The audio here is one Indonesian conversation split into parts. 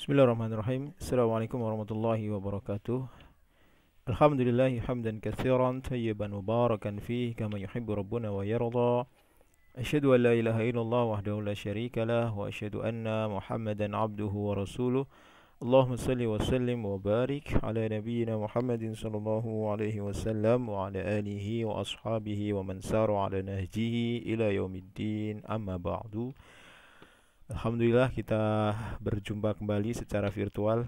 Bismillahirrahmanirrahim. Assalamualaikum warahmatullahi wabarakatuh. Alhamdulillahi hamdan katsiran tayyiban mubarakan fih kama yuhibbu rabbuna wa yarda. Asyhadu an la ilaha illallah wahdahu la syarika lah wa asyhadu anna Muhammadan abduhu wa rasuluh. Allahumma salli wa sallim wa barik ala nabiyyina Muhammadin sallallahu alaihi wasallam wa ala alihi wa ashabihi wa man sara ala nahjihi ila yaumiddin. Amma ba'du. Alhamdulillah kita berjumpa kembali secara virtual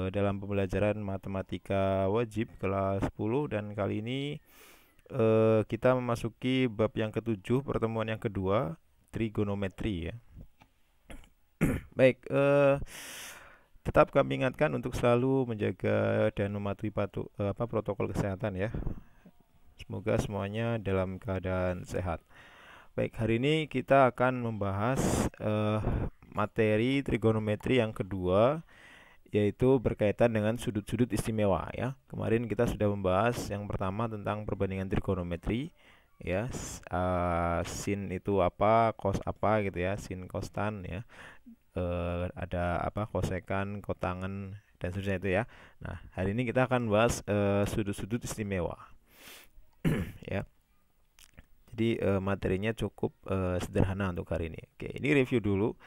dalam pembelajaran matematika wajib kelas 10, dan kali ini kita memasuki bab yang ketujuh, pertemuan yang kedua, trigonometri ya. Baik, tetap kami ingatkan untuk selalu menjaga dan mematuhi protokol kesehatan ya. Semoga semuanya dalam keadaan sehat. Baik, hari ini kita akan membahas materi trigonometri yang kedua, yaitu berkaitan dengan sudut-sudut istimewa ya. Kemarin kita sudah membahas yang pertama tentang perbandingan trigonometri ya, sin itu apa, cos apa gitu ya, sin cos tan ya. Ada apa, kosekan, kotangen dan seterusnya itu ya. Nah, hari ini kita akan bahas sudut-sudut istimewa ya. Jadi materinya cukup sederhana untuk hari ini. Oke, ini review dulu.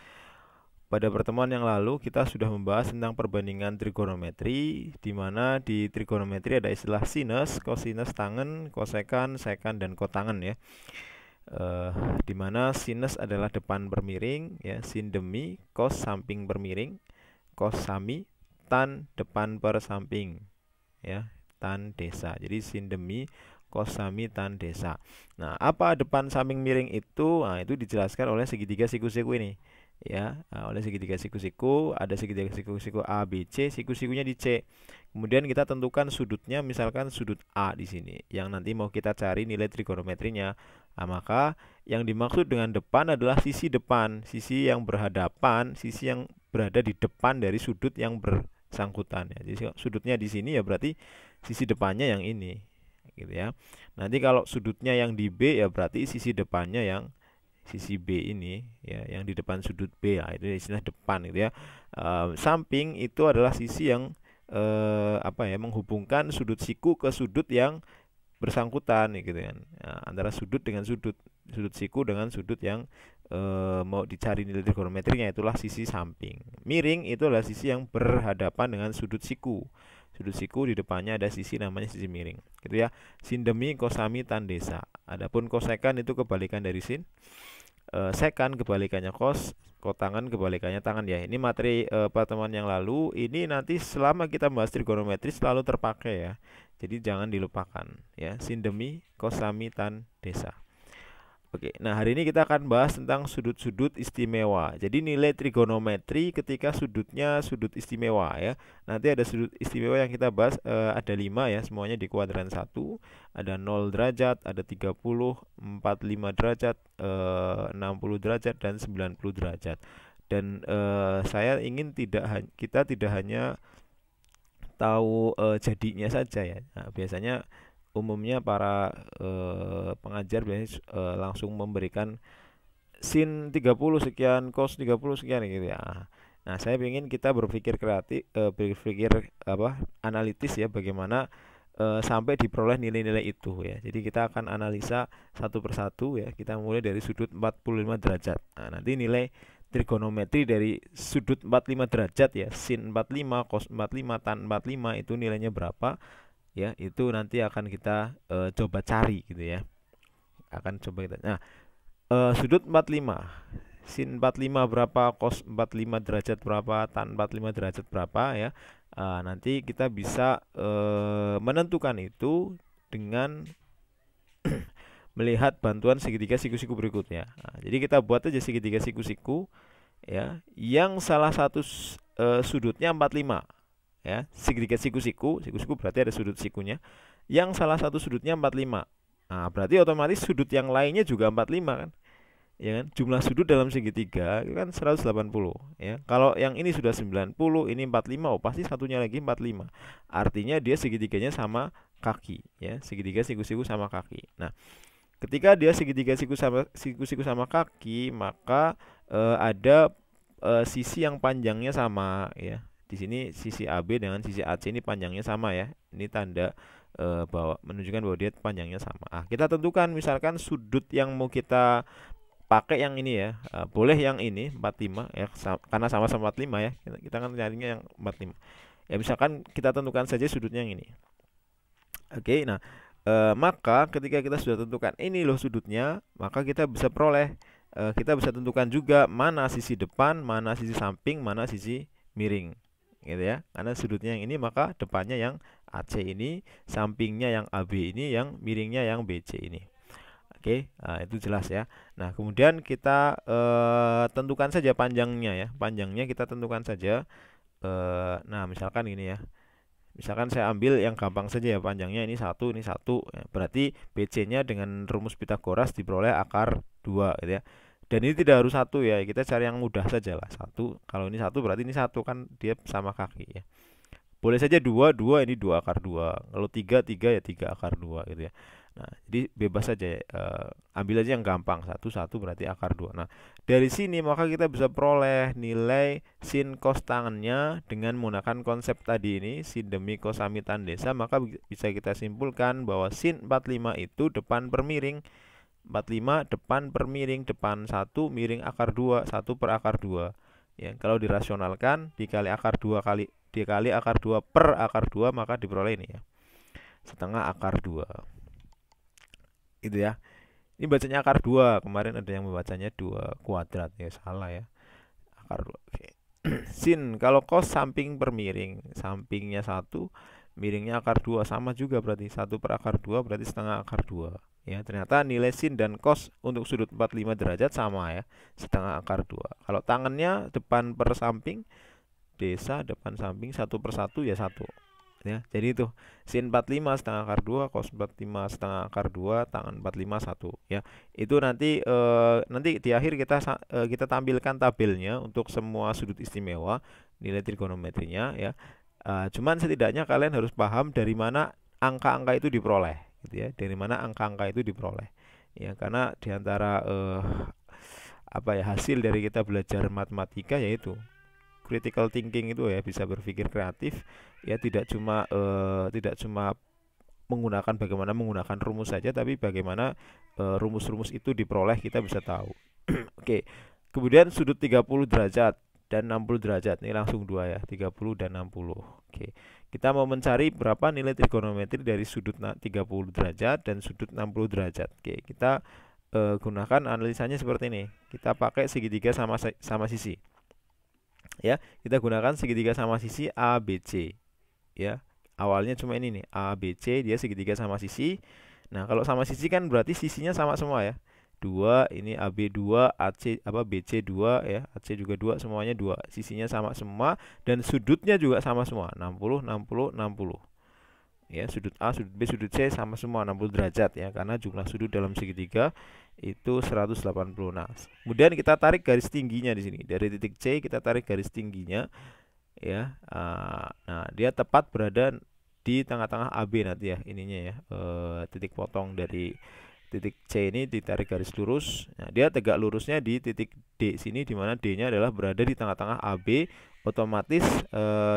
Pada pertemuan yang lalu kita sudah membahas tentang perbandingan trigonometri, di mana di trigonometri ada istilah sinus, cosinus, tangen, kosekan, sekan, dan kotangen ya. Di mana sinus adalah depan bermiring ya, sin demi, cos samping bermiring, cos sami, tan depan per samping ya, tan desa. Jadi sin demi, cos sami, tan desa. Nah, apa depan samping miring itu? Nah, itu dijelaskan oleh segitiga siku-siku ini ya. Oleh segitiga siku-siku, ada segitiga siku-siku A, B, C, siku-sikunya di C. Kemudian kita tentukan sudutnya, misalkan sudut A di sini yang nanti mau kita cari nilai trigonometrinya. Nah, maka yang dimaksud dengan depan adalah sisi depan, sisi yang berhadapan, sisi yang berada di depan dari sudut yang bersangkutan ya. Jadi sudutnya di sini ya berarti sisi depannya yang ini gitu ya. Nanti kalau sudutnya yang di B ya berarti sisi depannya yang sisi B ini ya, yang di depan sudut B ya, itu istilah depan gitu ya. Samping itu adalah sisi yang menghubungkan sudut siku ke sudut yang bersangkutan gitu kan. Nah, antara sudut dengan sudut siku dengan sudut yang mau dicari nilai trigonometrinya, itulah sisi samping. Miring itu adalah sisi yang berhadapan dengan sudut siku. Sudut siku di depannya ada sisi namanya sisi miring gitu ya. Sin demi, kosami, tan desa. Adapun kosekan itu kebalikan dari sin. Sekan kebalikannya kos, kotangan kebalikannya tangan ya. Ini materi pertemuan yang lalu. Ini nanti selama kita bahas trigonometri selalu terpakai ya. Jadi jangan dilupakan ya. Sin demi, kosami, tan desa. Oke, nah hari ini kita akan bahas tentang sudut-sudut istimewa. Jadi nilai trigonometri ketika sudutnya sudut istimewa ya. Nanti ada sudut istimewa yang kita bahas, ada 5 ya, semuanya di kuadran 1. Ada 0 derajat, ada 30, 45 derajat, 60 derajat, dan 90 derajat. Dan saya ingin kita tidak hanya tahu jadinya saja ya. Nah, biasanya umumnya para pengajar biasanya langsung memberikan sin 30 sekian, cos 30 sekian gitu ya. Nah, saya ingin kita berpikir kreatif, berpikir analitis ya, bagaimana sampai diperoleh nilai-nilai itu ya. Jadi kita akan analisa satu persatu ya. Kita mulai dari sudut 45 derajat. Nah, nanti nilai trigonometri dari sudut 45 derajat ya, sin 45, cos 45, tan 45 itu nilainya berapa? Ya, itu nanti akan kita coba cari gitu ya. Akan coba kita. Nah, sudut 45, sin 45 berapa, cos 45 derajat berapa, tan 45 derajat berapa ya. Nanti kita bisa menentukan itu dengan melihat bantuan segitiga siku-siku berikutnya. Nah, jadi kita buat aja segitiga siku-siku ya, yang salah satu sudutnya 45 ya, segitiga siku-siku berarti ada sudut sikunya yang salah satu sudutnya 45. Nah, berarti otomatis sudut yang lainnya juga 45 kan? Ya kan? Jumlah sudut dalam segitiga itu kan 180 ya. Kalau yang ini sudah 90, ini 45, oh pasti satunya lagi 45. Artinya dia segitiganya sama kaki ya, segitiga siku-siku sama kaki. Nah, ketika dia segitiga siku-siku sama kaki, maka ada sisi yang panjangnya sama ya. Di sini sisi AB dengan sisi AC ini panjangnya sama ya. Ini tanda bahwa menunjukkan bahwa dia panjangnya sama. Kita tentukan misalkan sudut yang mau kita pakai yang ini ya. Boleh yang ini 45 ya, karena sama-sama 45 ya. Kita kan nyarinya yang 45. Ya misalkan kita tentukan saja sudutnya yang ini. Oke, nah maka ketika kita sudah tentukan ini loh sudutnya, maka kita bisa peroleh, kita bisa tentukan juga mana sisi depan, mana sisi samping, mana sisi miring, gitu ya. Karena sudutnya yang ini, maka depannya yang AC ini, sampingnya yang AB ini, yang miringnya yang BC ini. Oke, itu jelas ya. Nah, kemudian kita tentukan saja panjangnya ya. Panjangnya kita tentukan saja. Nah, misalkan ini ya. Misalkan saya ambil yang gampang saja ya, panjangnya ini satu ya, berarti BC-nya dengan rumus Pitagoras diperoleh akar 2 gitu ya. Dan ini tidak harus satu ya, kita cari yang mudah saja lah. Satu, kalau ini satu berarti ini satu, kan dia sama kaki ya. Boleh saja dua ini 2 akar 2. Kalau tiga ya 3 akar 2 gitu ya. Nah, jadi bebas saja, ambil aja yang gampang, satu berarti akar 2. Nah, dari sini maka kita bisa peroleh nilai sin cos tangannya dengan menggunakan konsep tadi ini, sin demi cos samitan desa, maka bisa kita simpulkan bahwa sin 45 itu depan per miring. 45 depan per miring, depan 1 miring akar 2, 1 per akar 2. Ya, kalau dirasionalkan dikali akar 2 dikali akar 2 per akar 2, maka diperoleh ini ya. Setengah akar 2. Itu ya. Ini bacanya akar 2. Kemarin ada yang membacanya 2 kuadrat ya, salah ya. Akar 2. Oke. Sin kalau cos samping per miring, sampingnya 1, miringnya akar 2, sama juga berarti 1 per akar 2 berarti setengah akar 2. Ya, ternyata nilai sin dan cos untuk sudut 45 derajat sama ya, setengah akar 2. Kalau tangannya depan per samping, desa depan samping 1 per 1 ya 1. Ya, jadi itu sin 45 setengah akar 2, cos 45 setengah akar 2, tangan 45 1 ya. Itu nanti nanti di akhir kita tampilkan tabelnya untuk semua sudut istimewa, nilai trigonometrinya ya. Cuman setidaknya kalian harus paham dari mana angka-angka itu diperoleh gitu ya. Dari mana angka-angka itu diperoleh. Ya, karena diantara hasil dari kita belajar matematika yaitu critical thinking itu ya, bisa berpikir kreatif ya, tidak cuma menggunakan bagaimana menggunakan rumus saja, tapi bagaimana rumus-rumus itu diperoleh kita bisa tahu. Oke. Kemudian sudut 30 derajat dan 60 derajat. Ini langsung dua ya, 30 dan 60. Oke. Kita mau mencari berapa nilai trigonometri dari sudut 30 derajat dan sudut 60 derajat. Oke, kita gunakan analisanya seperti ini. Kita pakai segitiga sama sisi. Ya, kita gunakan segitiga sama sisi ABC. Ya, awalnya cuma ini nih, ABC, dia segitiga sama sisi. Nah, kalau sama sisi kan berarti sisinya sama semua ya. 2, ini AB 2, AC BC 2 ya, AC juga 2, semuanya 2. Sisinya sama semua dan sudutnya juga sama semua, 60 60 60. Ya, sudut A, sudut B, sudut C sama semua 60 derajat ya, karena jumlah sudut dalam segitiga itu 180. Nah, kemudian kita tarik garis tingginya di sini. Dari titik C kita tarik garis tingginya ya. Nah, dia tepat berada di tengah-tengah AB nanti ya, ininya ya. Titik potong dari titik C ini ditarik garis lurus. Nah, dia tegak lurusnya di titik D sini, di mana D-nya adalah berada di tengah-tengah AB. Otomatis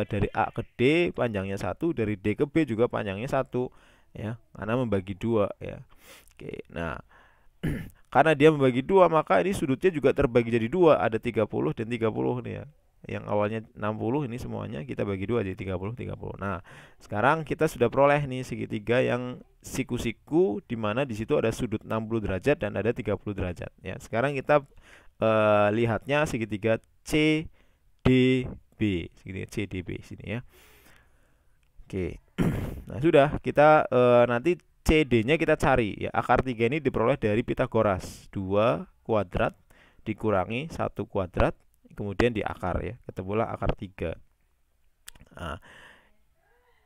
dari A ke D panjangnya 1, dari D ke B juga panjangnya 1 ya, karena membagi 2 ya. Oke, nah karena dia membagi 2, maka ini sudutnya juga terbagi jadi 2, ada 30 dan 30 nih ya. Yang awalnya 60 ini semuanya kita bagi 2 jadi 30 30. Nah, sekarang kita sudah peroleh nih segitiga yang siku-siku, di mana di situ ada sudut 60 derajat dan ada 30 derajat ya. Sekarang kita lihatnya segitiga CDB, segitiga CDB sini ya. Oke. Nah, sudah kita nanti CD-nya kita cari ya. Akar 3 ini diperoleh dari Pitagoras. 2 kuadrat dikurangi 1 kuadrat, kemudian di akar ya. Ketemulah akar 3. Nah,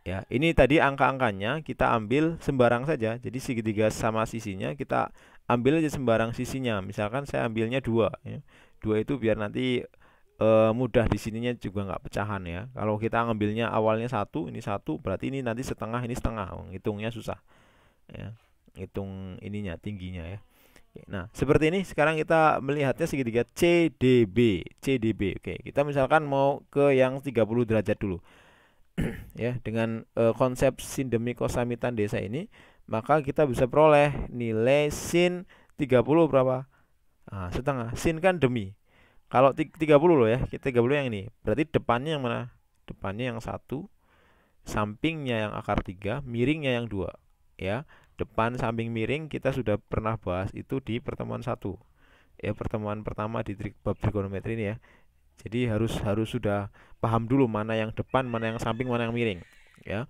ya, ini tadi angka-angkanya kita ambil sembarang saja. Jadi segitiga sama sisinya kita ambil aja sembarang sisinya. Misalkan saya ambilnya 2 ya. 2 itu biar nanti mudah di sininya juga nggak pecahan ya. Kalau kita ngambilnya awalnya 1, ini 1, berarti ini nanti setengah, ini setengah. Ngitungnya susah. Ya, hitung ininya tingginya ya. Nah, seperti ini sekarang kita melihatnya segitiga CDB. CDB. Oke, kita misalkan mau ke yang 30 derajat dulu. Ya, dengan konsep sin demi kosamitan desa ini, maka kita bisa peroleh nilai sin 30 berapa? Nah, setengah. Sin kan demi. Kalau 30 loh ya, 30 yang ini. Berarti depannya yang mana? Depannya yang 1, sampingnya yang akar 3, miringnya yang 2. Ya, depan samping miring kita sudah pernah bahas itu di pertemuan 1. Ya, pertemuan pertama di bab trigonometri ini ya. Jadi harus sudah paham dulu mana yang depan, mana yang samping, mana yang miring. Ya,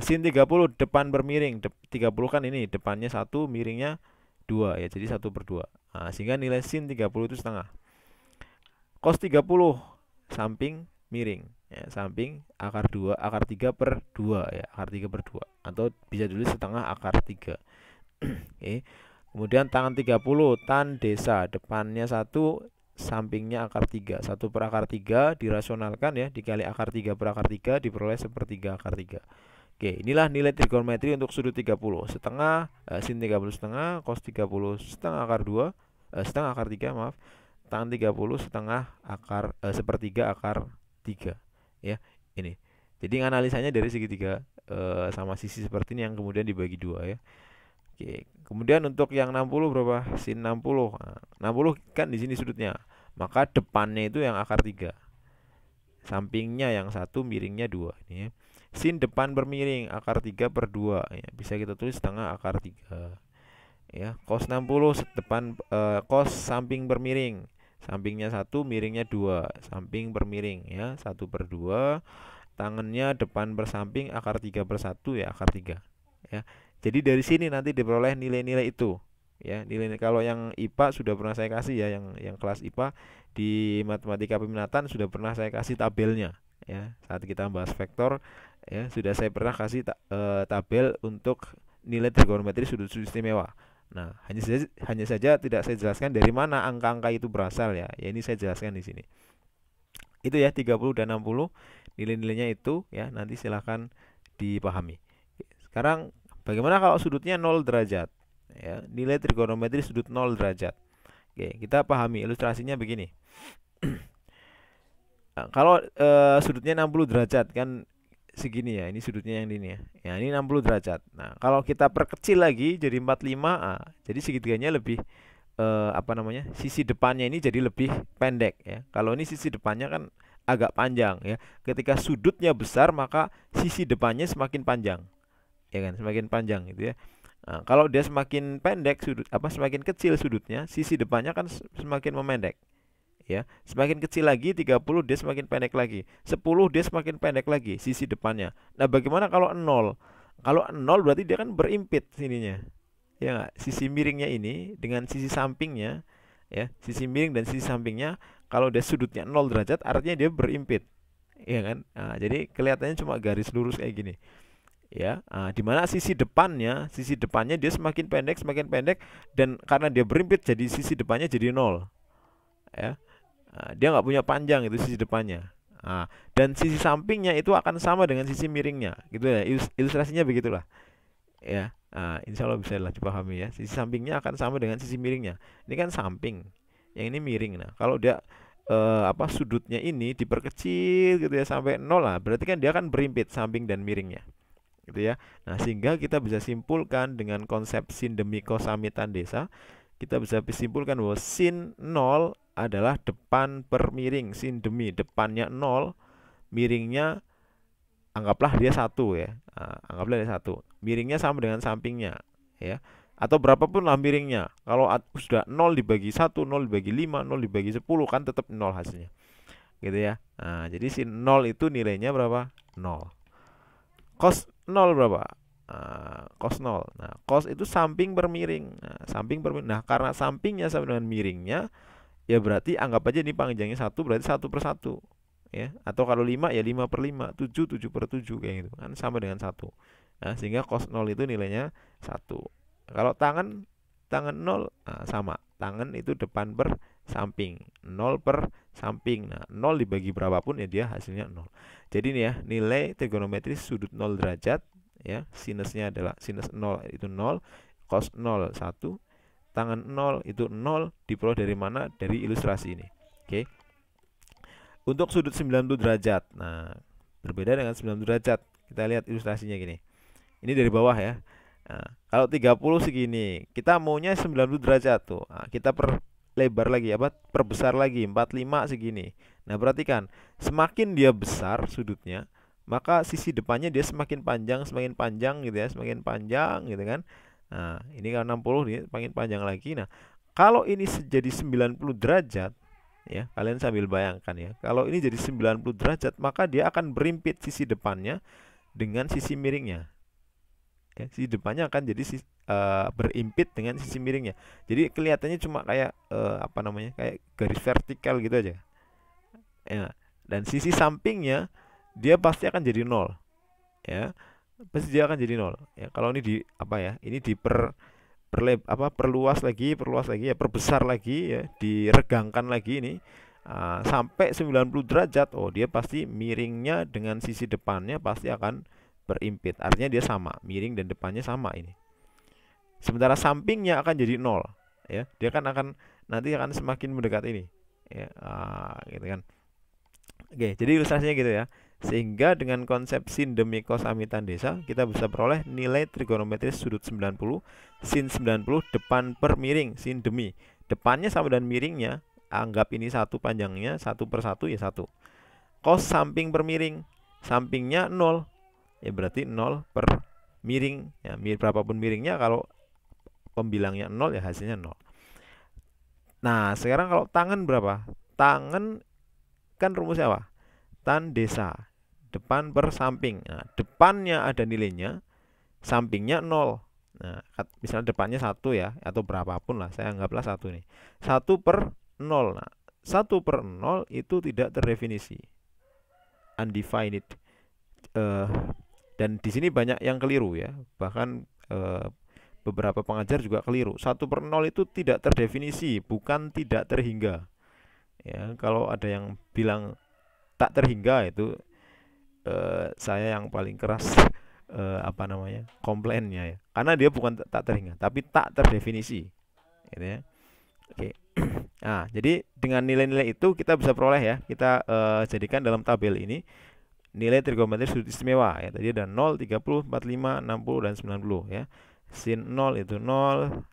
sin 30 depan bermiring. 30 kan ini depannya 1, miringnya 2 ya. Jadi 1/2. Sehingga nilai sin 30 itu setengah. Cos 30 samping miring. Ya, samping akar 2, akar 3/2 ya. Akar 3/2. Atau bisa tulis setengah akar 3. Oke. Kemudian tangan 30 tan desa, depannya 1, sampingnya akar 3. 1/akar 3 dirasionalkan ya, dikali akar 3/akar 3 diperoleh 1/3 akar 3. Oke, inilah nilai trigonometri untuk sudut 30. Setengah, sin 30 setengah, cos 30 setengah akar 2, setengah akar 3, maaf. Tan 30 setengah akar, 1/3 akar 3. Ya, ini. Jadi analisanya dari segitiga sama sisi seperti ini yang kemudian dibagi 2 ya. Oke, kemudian untuk yang 60 berapa? Sin 60. Nah, 60 kan di sini sudutnya. Maka depannya itu yang akar 3. Sampingnya yang 1, miringnya 2 ini ya. Sin depan bermiring akar 3/2 ya. Bisa kita tulis setengah akar 3. Ya, cos 60 depan cos samping bermiring. Sampingnya 1, miringnya 2. Samping bermiring ya, 1/2. Tangannya depan bersamping akar 3/1 ya, akar 3. Ya. Jadi dari sini nanti diperoleh nilai-nilai itu. Ya, nilai kalau yang IPA sudah pernah saya kasih ya, yang kelas IPA di matematika peminatan sudah pernah saya kasih tabelnya ya. Saat kita bahas vektor ya, sudah saya pernah kasih tabel untuk nilai trigonometri sudut-sudut istimewa. Nah, hanya saja tidak saya jelaskan dari mana angka-angka itu berasal ya. Ya ini saya jelaskan di sini. Itu ya 30 dan 60 nilai-nilainya itu ya, nanti silahkan dipahami. Sekarang bagaimana kalau sudutnya 0 derajat? Ya, nilai trigonometri sudut 0 derajat. Oke, kita pahami ilustrasinya begini. Nah, kalau sudutnya 60 derajat kan segini ya, ini sudutnya yang ini ya. Ya, ini 60 derajat. Nah, kalau kita perkecil lagi jadi 45, jadi segitiganya lebih apa namanya? Sisi depannya ini jadi lebih pendek ya. Kalau ini sisi depannya kan agak panjang ya. Ketika sudutnya besar maka sisi depannya semakin panjang. Ya kan, semakin panjang gitu ya. Nah, kalau dia semakin pendek semakin kecil sudutnya, sisi depannya kan semakin memendek. Ya, semakin kecil lagi 30 dia semakin pendek lagi. 10 dia semakin pendek lagi sisi depannya. Nah, bagaimana kalau 0? Kalau 0 berarti dia kan berimpit sininya. Ya nggak? Sisi miringnya ini dengan sisi sampingnya ya, sisi miring dan sisi sampingnya kalau dia sudutnya 0 derajat artinya dia berimpit. Ya kan? Nah, jadi kelihatannya cuma garis lurus kayak gini. Ya, di mana sisi depannya dia semakin pendek dan karena dia berimpit jadi sisi depannya jadi 0. Ya. Dia nggak punya panjang itu sisi depannya. Dan sisi sampingnya itu akan sama dengan sisi miringnya, gitu ya. Ilustrasinya begitulah. Ya, insya Allah bisa lah dipahami ya. Sisi sampingnya akan sama dengan sisi miringnya. Ini kan samping, yang ini miring. Nah, kalau dia sudutnya ini diperkecil gitu ya sampai 0 lah, berarti kan dia akan berimpit samping dan miringnya, gitu ya. Nah, sehingga kita bisa simpulkan dengan konsep sin demi kosamitan desa, kita bisa simpulkan bahwa sin 0 adalah depan per miring. Sin demi depannya 0, miringnya anggaplah dia 1 ya. Anggaplah dia 1. Miringnya sama dengan sampingnya ya. Atau berapapun lah miringnya. Kalau sudah 0 dibagi 1, 0 dibagi 5, 0 dibagi 10 kan tetap 0 hasilnya. Gitu ya. Nah, jadi sin 0 itu nilainya berapa? 0. Cos 0 berapa? Cos 0. Nah, cos itu samping bermiring. Nah, karena sampingnya sama dengan miringnya, ya berarti anggap aja ini panjangnya 1 berarti 1/1 ya. Atau kalau 5 ya 5/5, 7 7/7 kayak gitu kan sama dengan 1. Nah, sehingga cos 0 itu nilainya 1. Kalau tangan 0 sama. Tangan itu depan per samping. 0 per samping. Nah, 0 dibagi berapapun ya dia hasilnya 0. Jadi ini ya, nilai trigonometri sudut 0 derajat ya, sinusnya adalah sinus 0 itu 0, cos 0 1, tangan 0 itu 0 diperoleh dari mana? Dari ilustrasi ini. Oke. Untuk sudut 90 derajat. Nah, berbeda dengan 90 derajat. Kita lihat ilustrasinya gini. Ini dari bawah ya. Nah, kalau 30 segini, kita maunya 90 derajat tuh. Nah, kita perlebar lagi perbesar lagi 45 segini. Nah, perhatikan, semakin dia besar sudutnya, maka sisi depannya dia semakin panjang gitu ya, semakin panjang gitu kan. Nah, ini kalau 60 ini semakin panjang lagi. Nah, kalau ini jadi 90 derajat ya, kalian sambil bayangkan ya. Kalau ini jadi 90 derajat, maka dia akan berimpit sisi depannya dengan sisi miringnya. Ya, sisi depannya akan jadi berimpit dengan sisi miringnya. Jadi kelihatannya cuma kayak kayak garis vertikal gitu aja. Ya, dan sisi sampingnya dia pasti akan jadi 0. Ya. Pasti dia akan jadi 0. Ya, kalau ini ini perluas lagi ya, perbesar lagi ya, diregangkan lagi ini sampai 90 derajat. Oh, dia pasti miringnya dengan sisi depannya pasti akan berimpit. Artinya dia sama, miring dan depannya sama ini. Sementara sampingnya akan jadi 0 ya. Dia nanti akan semakin mendekat ini ya, gitu kan. Oke, jadi ilustrasinya gitu ya. Sehingga dengan konsep sin demi cos amitandesa kita bisa peroleh nilai trigonometris sudut 90, sin 90 depan per miring, sin demi. Depannya sama dan miringnya, anggap ini satu panjangnya, 1/1 ya 1. Cos samping per miring, sampingnya 0. Ya berarti 0 per miring. Ya, berapapun miringnya, kalau pembilangnya 0 ya hasilnya 0. Nah, sekarang kalau tangan berapa? Tangan kan rumusnya apa? Tan desa, depan per samping. Nah, depannya ada nilainya, sampingnya 0. Nah, misalnya depannya 1 ya, atau berapapun lah, saya anggaplah 1 nih. 1/0. Nah, 1/0 itu tidak terdefinisi, undefined. Dan di sini banyak yang keliru ya, bahkan beberapa pengajar juga keliru. 1/0 itu tidak terdefinisi, bukan tidak terhingga. Ya, kalau ada yang bilang tak terhingga itu saya yang paling keras komplainnya ya, karena dia bukan tak terhingga tapi tak terdefinisi gitu ya. Oke. Nah, jadi dengan nilai-nilai itu kita bisa peroleh ya, kita jadikan dalam tabel ini nilai trigonometri sudut istimewa ya. Tadi ada 0, 30, 45, 60 dan 90 ya. Sin 0 itu 0,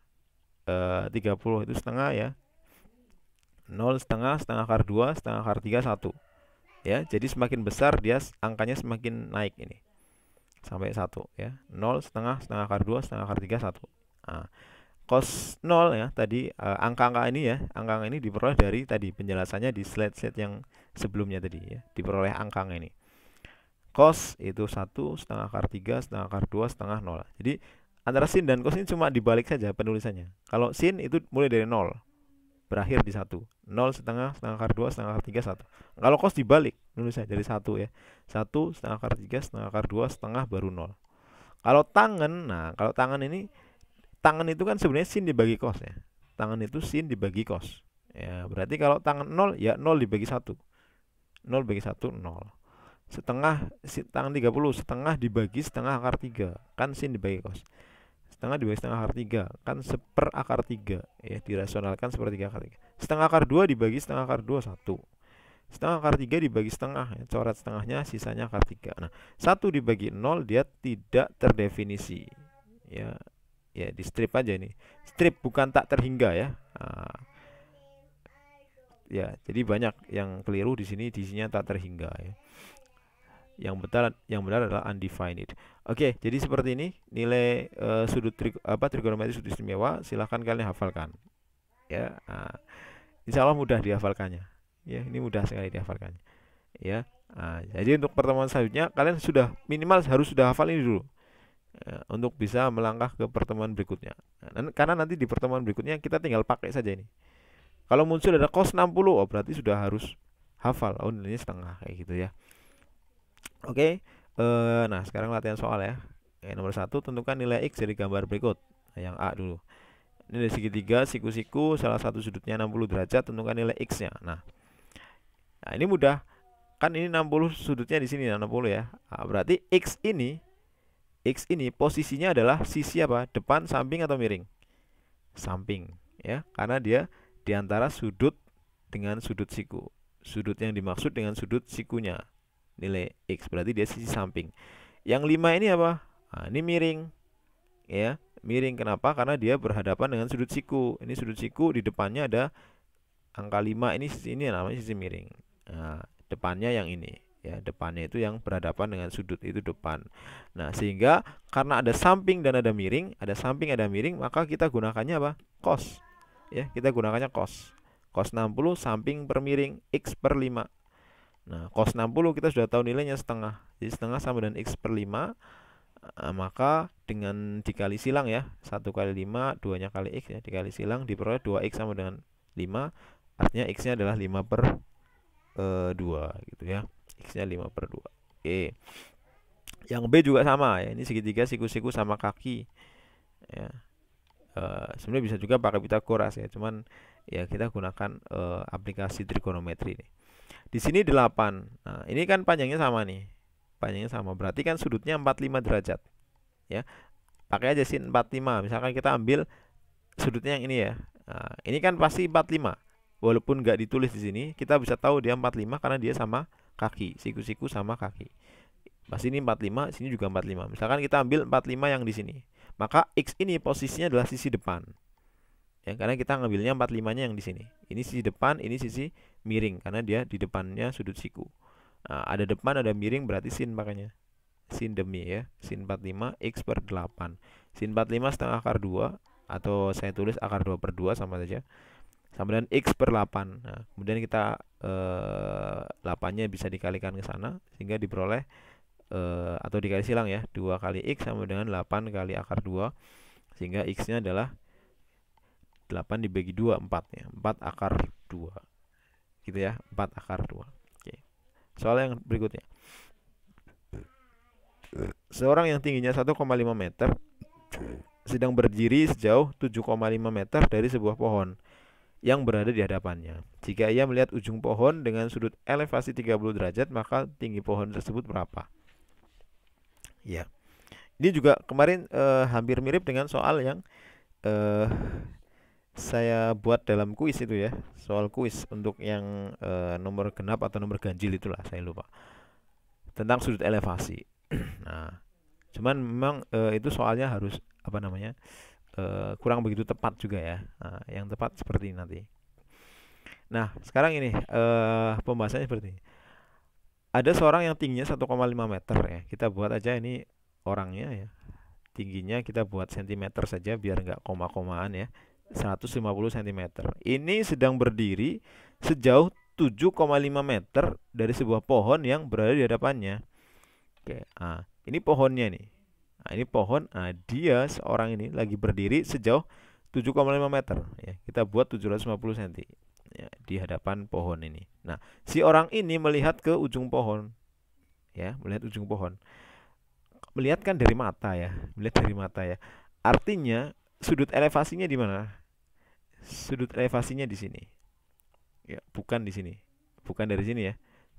30 itu setengah ya, 0 setengah, setengah akar 2, setengah akar 3, 1 ya. Jadi semakin besar dia angkanya semakin naik ini sampai 1 ya. 0 setengah, setengah akar 2, setengah akar 3, 1. Nah, cos 0 ya tadi, angka-angka ini ya, angka ini diperoleh dari tadi penjelasannya di slide-slide yang sebelumnya tadi ya, diperoleh angka ini. Cos itu 1, setengah akar 3, setengah akar 2, setengah 0. Jadi antara sin dan cos ini cuma dibalik saja penulisannya. Kalau sin itu mulai dari 0, berakhir di 1. 0 setengah, setengah akar 2, setengah akar 3, 1. Kalau cos dibalik nulisnya dari 1 ya. 1, setengah akar 3, setengah akar 2, setengah baru 0. Kalau tangan, nah kalau tangan ini, tangan itu kan sebenarnya sin dibagi cos ya. Tangan itu sin dibagi cos. Ya, berarti kalau tangan 0 ya 0 dibagi 1. 0 bagi 1, 0. Setengah, tangan 30, setengah dibagi setengah akar 3. Kan sin dibagi cos. Setengah dibagi setengah akar 3 kan 1/4 akar 3 ya, dirasionalkan 1/3 akar 3. Setengah akar 2 dibagi setengah akar 2, 1. Setengah akar 3 dibagi setengah ya, coret setengahnya, sisanya akar 3. Nah, 1 dibagi 0 dia tidak terdefinisi ya. Ya di strip aja ini, strip bukan tak terhingga ya. Nah, ya jadi banyak yang keliru di sini, di sini tak terhingga ya. Yang benar adalah undefined. Oke, jadi seperti ini nilai sudut trigonometri sudut istimewa. Silahkan kalian hafalkan. Ya, nah, insya Allah mudah dihafalkannya. Ya, ini mudah sekali dihafalkannya. Ya, nah, jadi untuk pertemuan selanjutnya kalian sudah minimal harus sudah hafal ini dulu ya, untuk bisa melangkah ke pertemuan berikutnya. Nah, karena nanti di pertemuan berikutnya kita tinggal pakai saja ini. Kalau muncul ada cos 60, oh berarti sudah harus hafal. Oh nilainya setengah kayak gitu ya. Oke, nah sekarang latihan soal ya. Nomor 1, tentukan nilai X dari gambar berikut. Nah, yang A dulu. Ini dari segitiga, siku-siku, salah satu sudutnya 60 derajat, tentukan nilai X-nya. Nah, ini mudah. Kan ini 60 sudutnya di sini 60 ya. Nah, berarti X ini posisinya adalah sisi apa? Depan, samping atau miring? samping ya, karena dia diantara sudut dengan sudut siku. Sudut yang dimaksud dengan sudut sikunya nilai X, berarti dia sisi samping. Yang 5 ini apa? Nah, ini miring ya, miring. Kenapa? Karena dia berhadapan dengan sudut siku. Ini sudut siku, di depannya ada angka 5, ini sisi ini namanya sisi miring. Nah, depannya yang ini ya, depannya itu yang berhadapan dengan sudut, itu depan. Nah, sehingga karena ada samping dan ada miring, ada samping ada miring, maka kita gunakannya apa? Cos. Ya, kita gunakannya cos. Cos 60 samping per miring X per 5. Nah, cos 60 kita sudah tahu nilainya setengah. Jadi setengah sama dengan X per 5. Maka dengan dikali silang ya, 1 kali 5, 2-nya kali X ya, dikali silang diperoleh 2X sama dengan 5. Artinya X-nya adalah 5 per 2 gitu ya. X-nya 5 per 2. Oke. Yang B juga sama ya. Ini segitiga siku-siku sama kaki ya. Sebenarnya bisa juga pakai Pitagoras ya, cuman ya kita gunakan aplikasi trigonometri nih. Di sini 8. Nah, ini kan panjangnya sama nih. Panjangnya sama, berarti kan sudutnya 45 derajat. Ya. Pakai aja sin 45. Misalkan kita ambil sudutnya yang ini ya. Nah, ini kan pasti 45. Walaupun nggak ditulis di sini, kita bisa tahu dia 45 karena dia sama kaki, siku-siku sama kaki. Pasti ini 45, sini juga 45. Misalkan kita ambil 45 yang di sini. Maka X ini posisinya adalah sisi depan. Ya, karena kita ngambilnya 45-nya yang di sini. Ini sisi depan, ini sisi miring karena dia di depannya sudut siku. Nah, ada depan, ada miring, berarti sin makanya. Sin demi ya. Sin 45 X per 8. Sin 45 setengah akar 2, atau saya tulis akar 2 per 2 sama saja. Sama dengan X per 8. Nah, kemudian kita 8-nya bisa dikalikan ke sana sehingga diperoleh atau dikali silang ya, 2 kali X sama dengan 8 kali akar 2, sehingga X-nya adalah 8 dibagi 2, 4 ya. 4 akar 2 gitu ya, 4 akar 2. Oke. Soal yang berikutnya, seorang yang tingginya 1,5 meter sedang berdiri sejauh 7,5 meter dari sebuah pohon yang berada di hadapannya. Jika ia melihat ujung pohon dengan sudut elevasi 30 derajat, maka tinggi pohon tersebut berapa? Ya, ini juga kemarin hampir mirip dengan soal yang saya buat dalam kuis itu ya, soal kuis untuk yang nomor genap atau nomor ganjil itulah, saya lupa, tentang sudut elevasi. Nah, cuman memang itu soalnya harus apa namanya, kurang begitu tepat juga ya. Nah, yang tepat seperti ini nanti. Nah, sekarang ini pembahasannya seperti ini. Ada seorang yang tingginya 1,5 meter ya. Kita buat aja ini orangnya ya. Tingginya kita buat sentimeter saja biar nggak koma-komaan ya. 150 cm. Ini sedang berdiri sejauh 7,5 meter dari sebuah pohon yang berada di hadapannya. Oke, ini pohonnya nih. Nah, ini pohon. Nah, dia seorang ini lagi berdiri sejauh 7,5 meter ya. Kita buat 750 cm ya, di hadapan pohon ini. Nah, si orang ini melihat ke ujung pohon. Ya, melihat ujung pohon. Melihat kan dari mata ya, melihat dari mata ya. Artinya sudut elevasinya di mana? Sudut elevasinya di sini. Ya, bukan di sini. Bukan dari sini ya.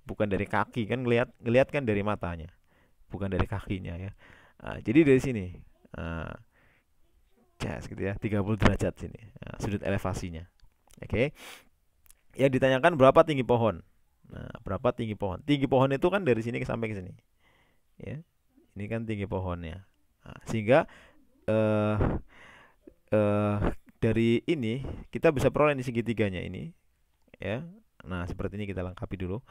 Bukan dari kaki kan, ngelihat kan dari matanya. Bukan dari kakinya ya. Nah, jadi dari sini. Nah, gitu ya, 30 derajat sini. Nah, sudut elevasinya. Oke. Ya, ditanyakan berapa tinggi pohon. Nah, berapa tinggi pohon? Tinggi pohon itu kan dari sini sampai ke sini. Ya. Ini kan tinggi pohonnya. Nah, sehingga dari ini kita bisa peroleh ini segitiganya ini ya. Nah, seperti ini kita lengkapi dulu.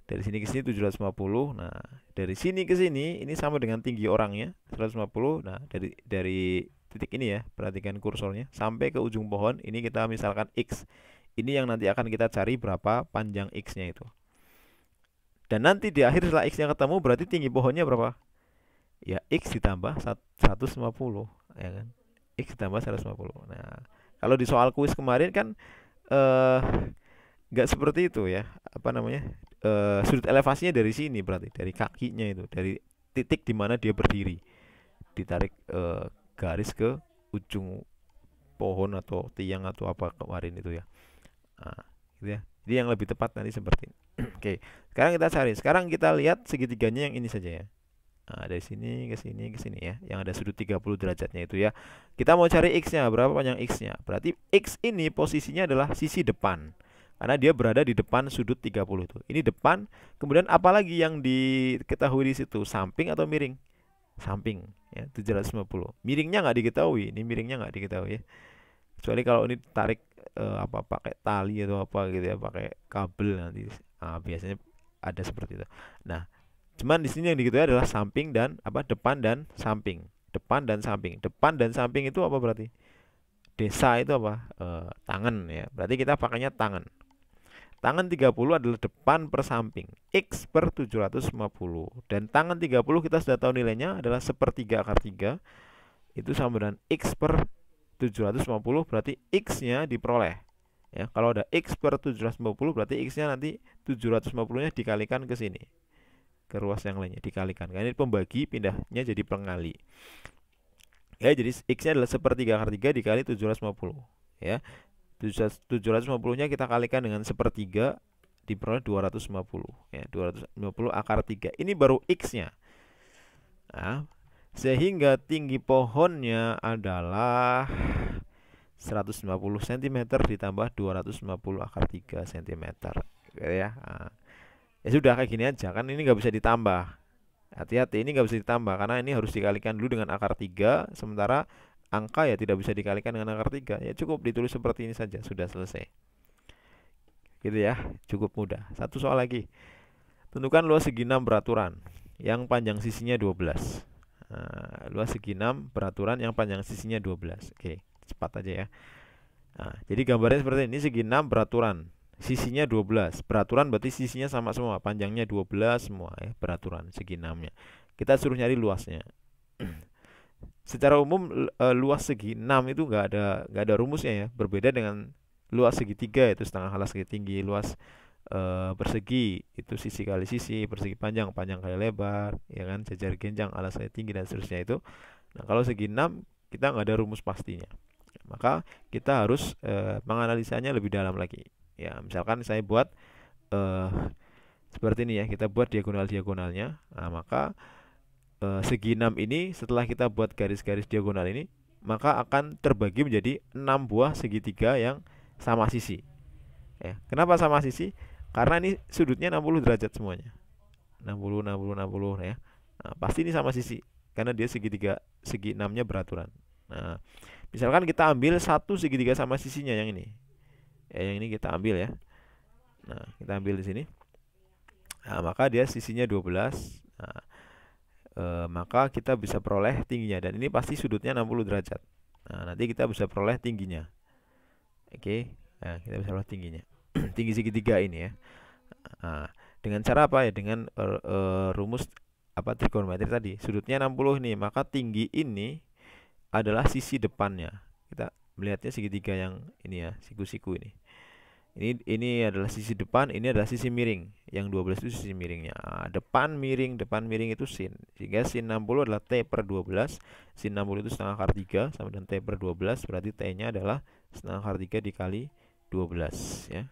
Dari sini ke sini 750. Nah, dari sini ke sini ini sama dengan tinggi orangnya 150. Nah, dari titik ini ya, perhatikan kursornya sampai ke ujung pohon ini kita misalkan X. Ini yang nanti akan kita cari berapa panjang X-nya itu. Dan nanti di akhir setelah X-nya ketemu berarti tinggi pohonnya berapa? Ya, X ditambah 150 ya kan. X ditambah 150. Nah, kalau di soal kuis kemarin kan nggak seperti itu ya. Apa namanya? Sudut elevasinya dari sini, berarti dari kakinya itu, dari titik di mana dia berdiri. Ditarik garis ke ujung pohon atau tiang atau apa kemarin itu ya. Nah, gitu ya. Jadi yang lebih tepat nanti seperti ini. Oke, sekarang kita cari. Sekarang kita lihat segitiganya yang ini saja ya. Nah, dari sini ke sini ke sini ya, yang ada sudut 30 derajatnya itu ya. Kita mau cari X-nya, berapa panjang X-nya. Berarti X ini posisinya adalah sisi depan. Karena dia berada di depan sudut 30 itu. Ini depan, kemudian apalagi yang diketahui di situ, samping atau miring? Samping ya, 750. Miringnya nggak diketahui, ini miringnya nggak diketahui ya. Kecuali kalau ini tarik apa pakai tali atau apa gitu ya, pakai kabel nanti. Biasanya ada seperti itu. Nah, cuman di sini yang diketahui adalah samping dan apa, depan dan samping. Depan dan samping. Depan dan samping itu apa berarti? Desa itu apa? Tangan ya. Berarti kita pakainya tangan. Tangan 30 adalah depan per samping. X per 750. Dan tangan 30 kita sudah tahu nilainya adalah sepertiga akar 3. Itu sama dengan X per 750, berarti X-nya diperoleh. Ya, kalau ada X per 750 berarti X-nya nanti 750-nya dikalikan ke sini. Ke ruas yang lainnya dikalikan. Karena ini pembagi, pindahnya jadi pengali. Ya, jadi X-nya adalah sepertiga akar 3 dikali 750. Ya. 750-nya kita kalikan dengan sepertiga diperoleh 250. Ya, 250 akar 3. Ini baru X-nya. Nah, sehingga tinggi pohonnya adalah 150 cm ditambah 250 akar 3 cm ya. Nah, ya sudah kayak gini aja kan, ini nggak bisa ditambah. Hati-hati, ini nggak bisa ditambah karena ini harus dikalikan dulu dengan akar 3, sementara angka ya tidak bisa dikalikan dengan akar 3. Ya cukup ditulis seperti ini saja, sudah selesai. Gitu ya, cukup mudah. Satu soal lagi. Tentukan luas segi 6 beraturan yang panjang sisinya 12. Nah, luas segi 6 beraturan yang panjang sisinya 12. Oke, cepat aja ya. Nah, jadi gambarnya seperti ini, segi 6 beraturan, sisinya 12. Beraturan berarti sisinya sama semua, panjangnya 12 semua ya, beraturan segi 6-nya. Kita suruh nyari luasnya. Secara umum luas segi 6 itu nggak ada rumusnya ya, berbeda dengan luas segitiga itu setengah alas segi tinggi, luas persegi itu sisi kali sisi, persegi panjang panjang kali lebar, ya kan, jajar genjang alas kali tinggi dan seterusnya itu. Nah, kalau segi 6 kita nggak ada rumus pastinya, maka kita harus menganalisanya lebih dalam lagi. Ya, misalkan saya buat seperti ini ya, kita buat diagonal-diagonalnya. Nah, maka segi 6 ini setelah kita buat garis-garis diagonal ini, maka akan terbagi menjadi 6 buah segitiga yang sama sisi. Ya, kenapa sama sisi? Karena ini sudutnya 60 derajat semuanya. 60, 60, 60 ya. Nah, pasti ini sama sisi karena dia segitiga, segi 6-nya beraturan. Nah, misalkan kita ambil satu segitiga sama sisinya yang ini. Ya, yang ini kita ambil ya. Nah, kita ambil di sini. Nah, maka dia sisinya 12. Nah, maka kita bisa peroleh tingginya, dan ini pasti sudutnya 60 derajat. Nah, nanti kita bisa peroleh tingginya. Oke. Nah, kita bisa peroleh tingginya. Tinggi segitiga ini ya. Nah, dengan cara apa ya? Dengan rumus apa, trigonometri tadi. Sudutnya 60 nih, maka tinggi ini adalah sisi depannya. Kita melihatnya segitiga yang ini ya, siku-siku ini. Ini adalah sisi depan, ini adalah sisi miring. Yang 12 itu sisi miringnya. Nah, depan miring itu sin. Sehingga sin 60 adalah T per 12. Sin 60 itu setengah akar 3 sama dengan T per 12, berarti T-nya adalah setengah akar 3 dikali 12 ya.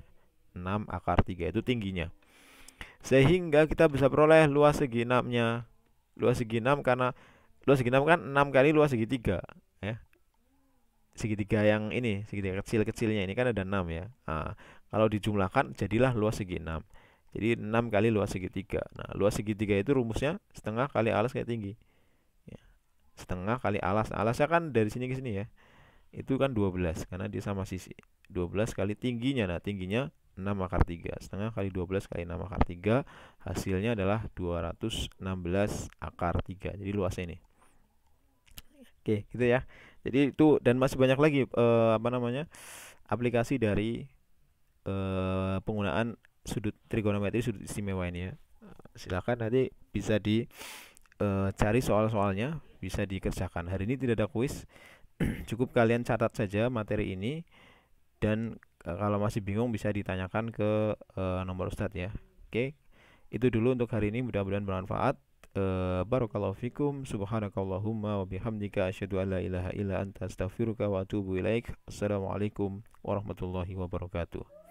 6 akar 3 itu tingginya. Sehingga kita bisa peroleh luas segi 6-nya. Luas segi 6 karena luas segi 6 kan 6 kali luas segitiga ya. Segitiga yang ini, segitiga kecil-kecilnya ini kan ada 6 ya. Nah, kalau dijumlahkan jadilah luas segi 6. Jadi 6 kali luas segitiga. Nah, luas segitiga itu rumusnya setengah kali alas kali tinggi. Ya. Setengah kali alas. Alasnya kan dari sini ke sini ya. Itu kan 12 karena dia sama sisi. 12 kali tingginya. Nah, tingginya 6 akar 3. Setengah kali 12 kali 6 akar 3. Hasilnya adalah 216 akar 3. Jadi luasnya ini. Oke, gitu ya. Jadi itu, dan masih banyak lagi apa namanya, aplikasi dari penggunaan sudut trigonometri, sudut istimewa ini ya. Silakan nanti bisa dicari soal-soalnya, bisa dikerjakan. Hari ini tidak ada kuis, cukup kalian catat saja materi ini, dan kalau masih bingung bisa ditanyakan ke nomor Ustadz ya. Oke, itu dulu untuk hari ini, mudah-mudahan bermanfaat. Barakallahu fikum, subhanakallahumma wa bihamdika asyhadu an la ilaha illa anta astaghfiruka wa atubu ilaik. Assalamualaikum warahmatullahi wabarakatuh.